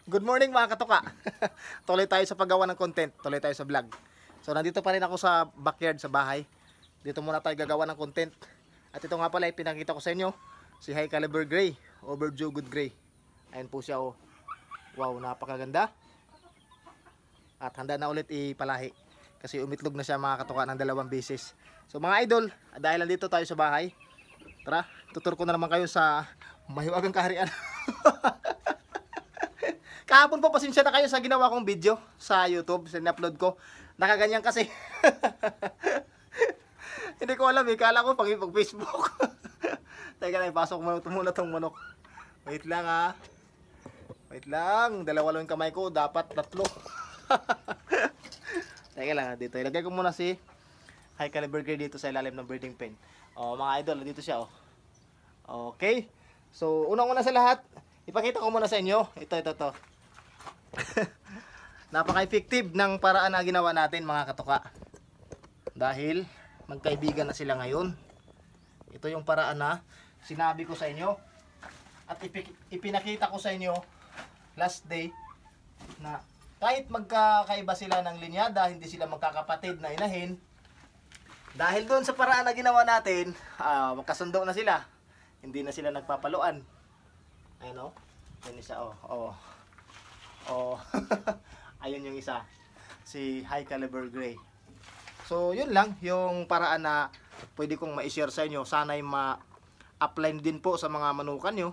Good morning mga katoka. Tuloy tayo sa paggawa ng content, tuloy tayo sa vlog. So nandito pa rin ako sa backyard, sa bahay. Dito muna tayo gagawa ng content. At ito nga pala pinakita ko sa inyo, si High Caliber Gray, Overdue Good Gray. Ayan po siya oh. Wow, napakaganda. At handa na ulit ipalahi. Kasi umitlog na siya mga katoka ng 2 beses. So mga idol, dahil nandito tayo sa bahay, tara, tutur ko na naman kayo sa mahiwagang kaharian. Kahapon po pasensya na kayo sa ginawa kong video sa YouTube, sa in-upload ko. Nakaganyan kasi. Hindi ko alam eh, kala ko pag Facebook. Teka lang, ipasok muna itong manok. Wait lang ha. Wait lang, 2 lang yung kamay ko, dapat 3. Teka lang, dito. Ilagay ko muna si High Caliber Gray dito sa ilalim ng breeding pen. Oh, mga idol, dito siya oh. Okay. So, unang-una sa lahat, ipakita ko muna sa inyo. Ito. Napaka-effective ng paraan na ginawa natin mga katoka. Dahil magkaibigan na sila ngayon. Ito yung paraan na sinabi ko sa inyo. At ipinakita ko sa inyo last day na kahit magkakaiba sila ng linyada, hindi sila magkakapatid na inahin. Dahil doon sa paraan na ginawa natin, magkasundo na sila. Hindi na sila nagpapaluan. Ayun o. Yan isa oh. Ayun yung isa, si High Caliber Gray. So yun lang yung paraan na pwede kong ma-share sa inyo. Sana'y ma-apply din po sa mga manukan nyo.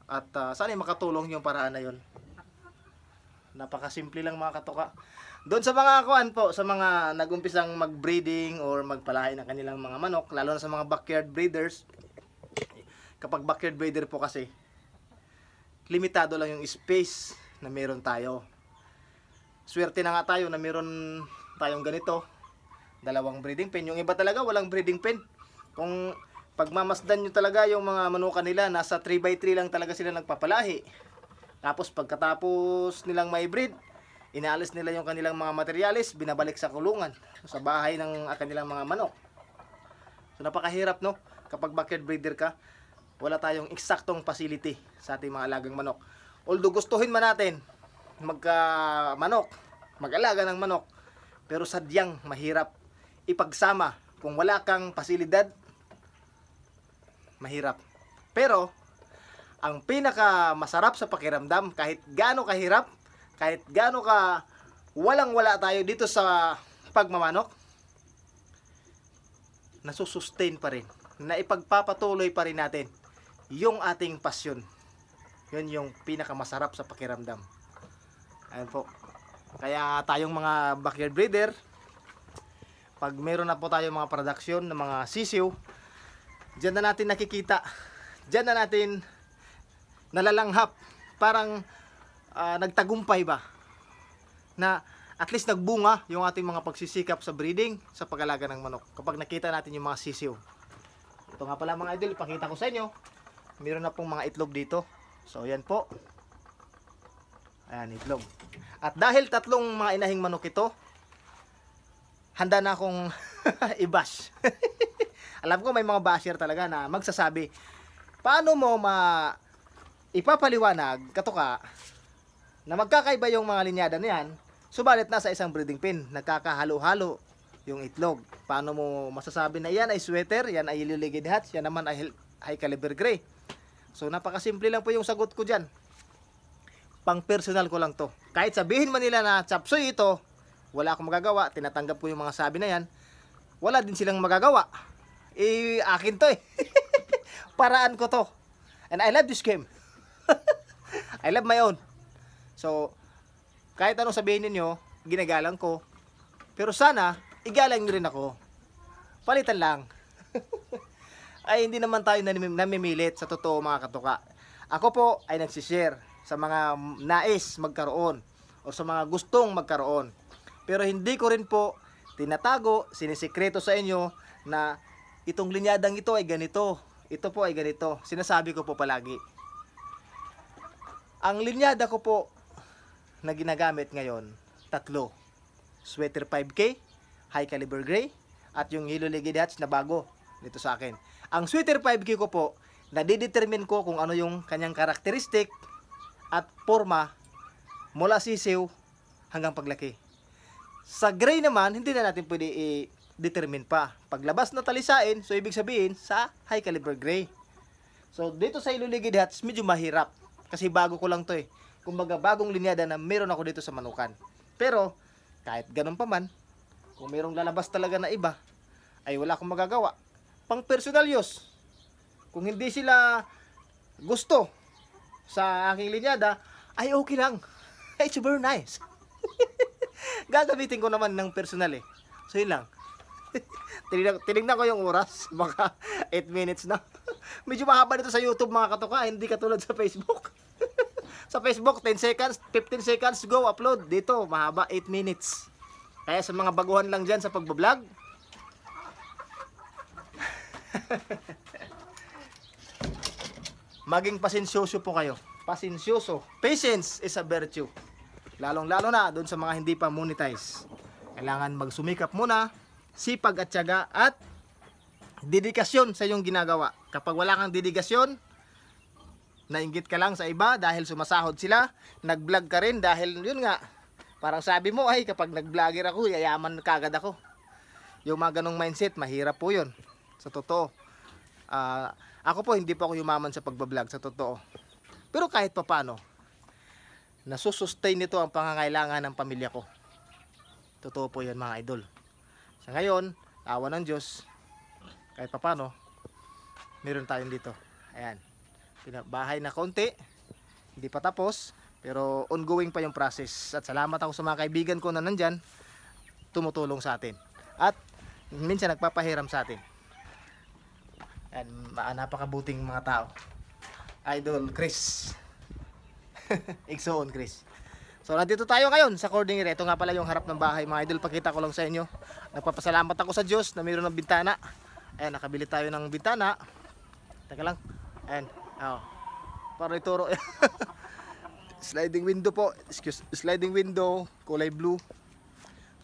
At sana'y makatulong yung paraan na yun. Napakasimple lang mga katoka. Doon sa mga kuan po, sa mga nagumpisang mag-breeding or magpalahi ng kanilang mga manok, lalo na sa mga backyard breeders. Kapag backyard breeder po kasi, limitado lang yung space na meron tayo. Swerte na nga tayo na meron tayong ganito, 2 breeding pen. Yung iba talaga walang breeding pen. Kung pagmamasdan nyo talaga yung mga manukan nila, nasa 3x3 lang talaga sila nagpapalahi. Tapos pagkatapos nilang may breed, inaalis nila yung kanilang mga materialis, binabalik sa kulungan, sa bahay ng kanilang mga manok. So napakahirap no, kapag backyard breeder ka, wala tayong eksaktong facility sa ating mga alagang manok. Although gustuhin man natin mag-alaga ng manok, pero sadyang mahirap ipagsama. Kung wala kang pasilidad, mahirap. Pero ang pinaka masarap sa pakiramdam, kahit gaano kahirap, kahit gaano ka walang-wala tayo dito sa pagmamanok, nasusustain pa rin, na ipagpapatuloy pa rin natin yung ating pasyon. Yun yung pinakamasarap sa pakiramdam. Ayun po. Kaya tayong mga backyard breeder, pag meron na po tayong mga production ng mga sisiw, dyan na natin nakikita, dyan na natin nalalanghap, parang nagtagumpay ba, na at least nagbunga yung ating mga pagsisikap sa breeding, sa pag-alaga ng manok, kapag nakita natin yung mga sisiw. Ito nga pala mga idol, ipakita ko sa inyo, meron na pong mga itlog dito. So yan po. Ayan, itlog. At dahil 3 mga inahing manok ito, handa na akong i-bash. Alam ko may mga basher talaga na magsasabi, paano mo ipapaliwanag, katoka, na magkakaiba yung mga linyada na yan, subalit nasa isang breeding pen, nagkakahalo-halo yung itlog. Paano mo masasabi na yan ay sweater, yan ay liligid hats, yan naman ay High Caliber Gray? So napakasimple lang po yung sagot ko dyan. Pang personal ko lang to. Kahit sabihin man nila na chapsoy ito, wala akong magagawa, tinatanggap ko yung mga sabi na yan, wala din silang magagawa. Akin to eh. Paraan ko to. And I love this game. I love my own. So kahit anong sabihin niyo, ginagalang ko. Pero sana igalang niyo rin ako. Palitan lang. Ay hindi naman tayo namimilit, sa totoo mga katoka. Ako po ay nagsishare sa mga nais magkaroon o sa mga gustong magkaroon. Pero hindi ko rin po tinatago, sinisikreto sa inyo na itong linyadang ito ay ganito, ito po ay ganito. Sinasabi ko po palagi. Ang linyada ko po na ginagamit ngayon, 3. Sweater 5K, High Caliber Gray, at yung Yellow Legged Hats na bago dito sa akin. Ang Sweater 5K ko po, nadidetermine ko kung ano yung kanyang karakteristik at forma mula sisiw hanggang paglaki. Sa gray naman, hindi na natin pwede i-determine pa. Paglabas na talisain, so ibig sabihin sa high caliber gray. So dito sa Iloligid Hats, medyo mahirap. Kasi bago ko lang to eh. Kumbaga bagong linyada na meron ako dito sa manukan. Pero kahit ganun pa man, kung merong lalabas talaga na iba, ay wala akong magagawa. Pang personal use. Kung hindi sila gusto sa aking linyada, ay okay lang. It's very nice. Gagamitin ko naman ng personal eh. So yun lang. Tinignan ko yung oras. Baka 8 minutes na. Medyo mahaba dito sa YouTube mga katoka. Hindi katulad sa Facebook. Sa Facebook 10 seconds, 15 seconds, go, upload. Dito mahaba 8 minutes. Kaya sa mga baguhan lang dyan sa pagbablog, maging pasensyoso po kayo. Pasensyoso. Patience is a virtue. Lalong-lalo na doon sa mga hindi pa monetize. Kailangan magsumikap muna, sipag at tiyaga at dedikasyon sa iyong ginagawa. Kapag wala kang dedikasyon, nainggit ka lang sa iba dahil sumasahod sila, nag-vlog ka rin dahil yun nga, parang sabi mo ay kapag nag-vlogger ako, yayaman kagad ako. Yung mga ganong mindset, mahirap po yun. Sa totoo. Ako po, hindi po ako yumaman sa pagbablog, sa totoo. Pero kahit pa paano, nasusustain nito ang pangangailangan ng pamilya ko. Totoo po yan mga idol. Sa ngayon, awa ng Diyos, kahit pa paano, meron tayong dito. Ayan. Bahay na konti, hindi pa tapos, pero ongoing pa yung process. At salamat ako sa mga kaibigan ko na nandyan, tumutulong sa atin. At minsan nagpapahiram sa atin. Ayan, napakabuting mga tao. Idol Chris. Igsoon Chris. So nandito tayo ngayon sa Cordillera. Ito nga pala yung harap ng bahay mga idol. Pakita ko lang sa inyo. Nagpapasalamat ako sa Diyos na mayroon ng bintana. Ayan, nakabili tayo ng bintana. Teka lang. Ayan. Oh. Para ituro. Sliding window po. Sliding window. Kulay blue.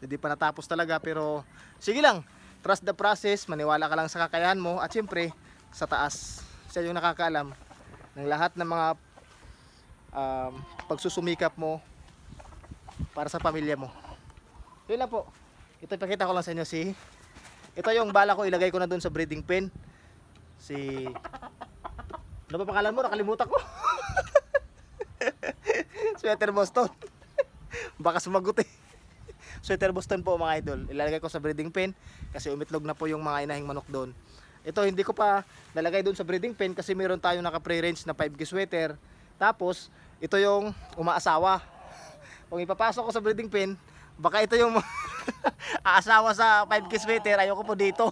Hindi pa natapos talaga pero sige lang. Trust the process. Maniwala ka lang sa kakayahan mo. At syempre sa taas. Siya yung nakakaalam ng lahat ng mga pagsusumikap mo para sa pamilya mo. Yun lang po. Ito ipakita ko lang sa inyo ito yung bala ko, ilagay ko na dun sa breeding pen. Ano ba pangalan mo? Nakalimutan ko. Sweater Boston. Baka sumagot eh. Sweater Boston po mga idol. Ilalagay ko sa breeding pen kasi umitlog na po yung mga inahing manok doon. Ito hindi ko pa nalagay doon sa breeding pen kasi meron tayong naka pre-range na 5K sweater. Tapos ito yung umaasawa. Kung ipapasok ko sa breeding pen, baka ito yung aasawa sa 5K sweater. Ayoko po dito.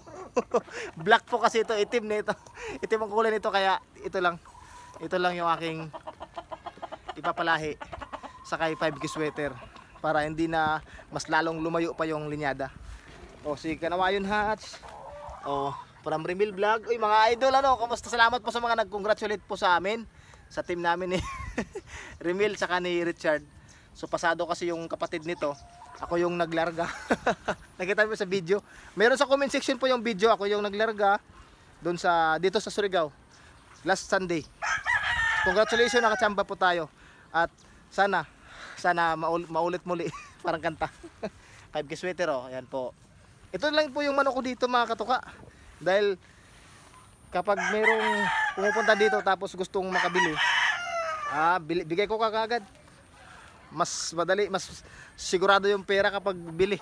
Black po kasi ito, itim nito. Itim ang kulay nito kaya ito lang. Ito lang yung aking ipapalahi sa kay 5K sweater para hindi na mas lalong lumayo pa yung linyada. O si Kanawayon Hats. O from Remil Vlog. Uy mga idol, ano, kamusta? Salamat po sa mga nag-congratulate po sa amin, sa team namin ni Remil saka ni Richard. So pasado kasi yung kapatid nito, ako yung naglarga. Nakita mo sa video. Meron sa comment section po yung video, ako yung naglarga doon dito sa Surigao last Sunday. Congratulations, nakachamba po tayo. At sana maulit muli parang kanta. 5K sweater oh, ayan po. Ito lang po yung manok ko dito mga katuka. Dahil kapag merong pumupunta dito tapos gustong makabili, bigay ko kagad. Mas madali, mas sigurado yung pera kapag bili,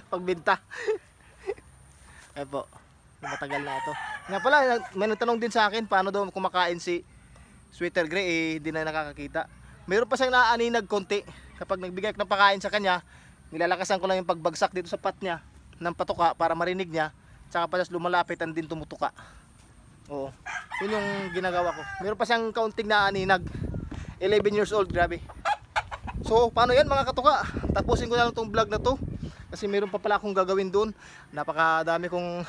pagbenta. Ayan po, matagal na ito. Nga pala, may nagtanong din sa akin paano daw kumakain si Sweater Gray, hindi na nakakakita. Meron pa siyang naaninag konti. Kapag nagbigay ko ng pakain sa kanya, nilalakasan ko lang yung pagbagsak dito sa pat niya ng patuka para marinig niya. Tsaka pa lumalapit and din tumutuka. Oo. Yun yung ginagawa ko. Meron pa siyang kaunting naaninag. 11 years old, grabe. So, paano yan mga katuka? Tapusin ko na lang itong vlog na to. Kasi meron pa pala akong gagawin doon. Napakadami kong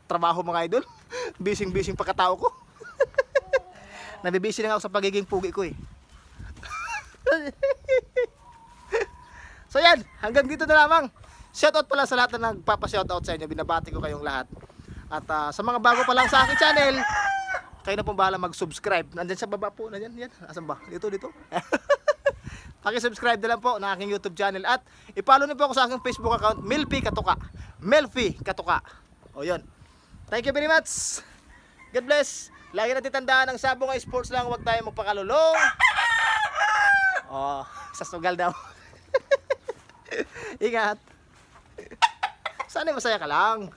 trabaho mga idol. Bising-bising pagkatao ko. Nabibisi lang ako sa pagiging pugi ko eh. So yan, hanggang dito na lamang. Shoutout pala sa lahat na nagpapa-shoutout sa inyo. Binabati ko kayong lahat. At sa mga bago pa lang sa aking channel, kayo na pong bahala mag-subscribe. Nandyan sa baba po, nandyan, yan. Asan ba? Dito. Paki-subscribe na lang po ng aking YouTube channel at i-follow niyo po ako sa aking Facebook account, Melfi Katuka. Melfi Katuka. O yun. Thank you very much. God bless. Lagi natin tandaan ang sabong ay sports lang, huwag tayo magpakalulong. Oh, sa sugal daw. Ingat. Sana masaya ka lang.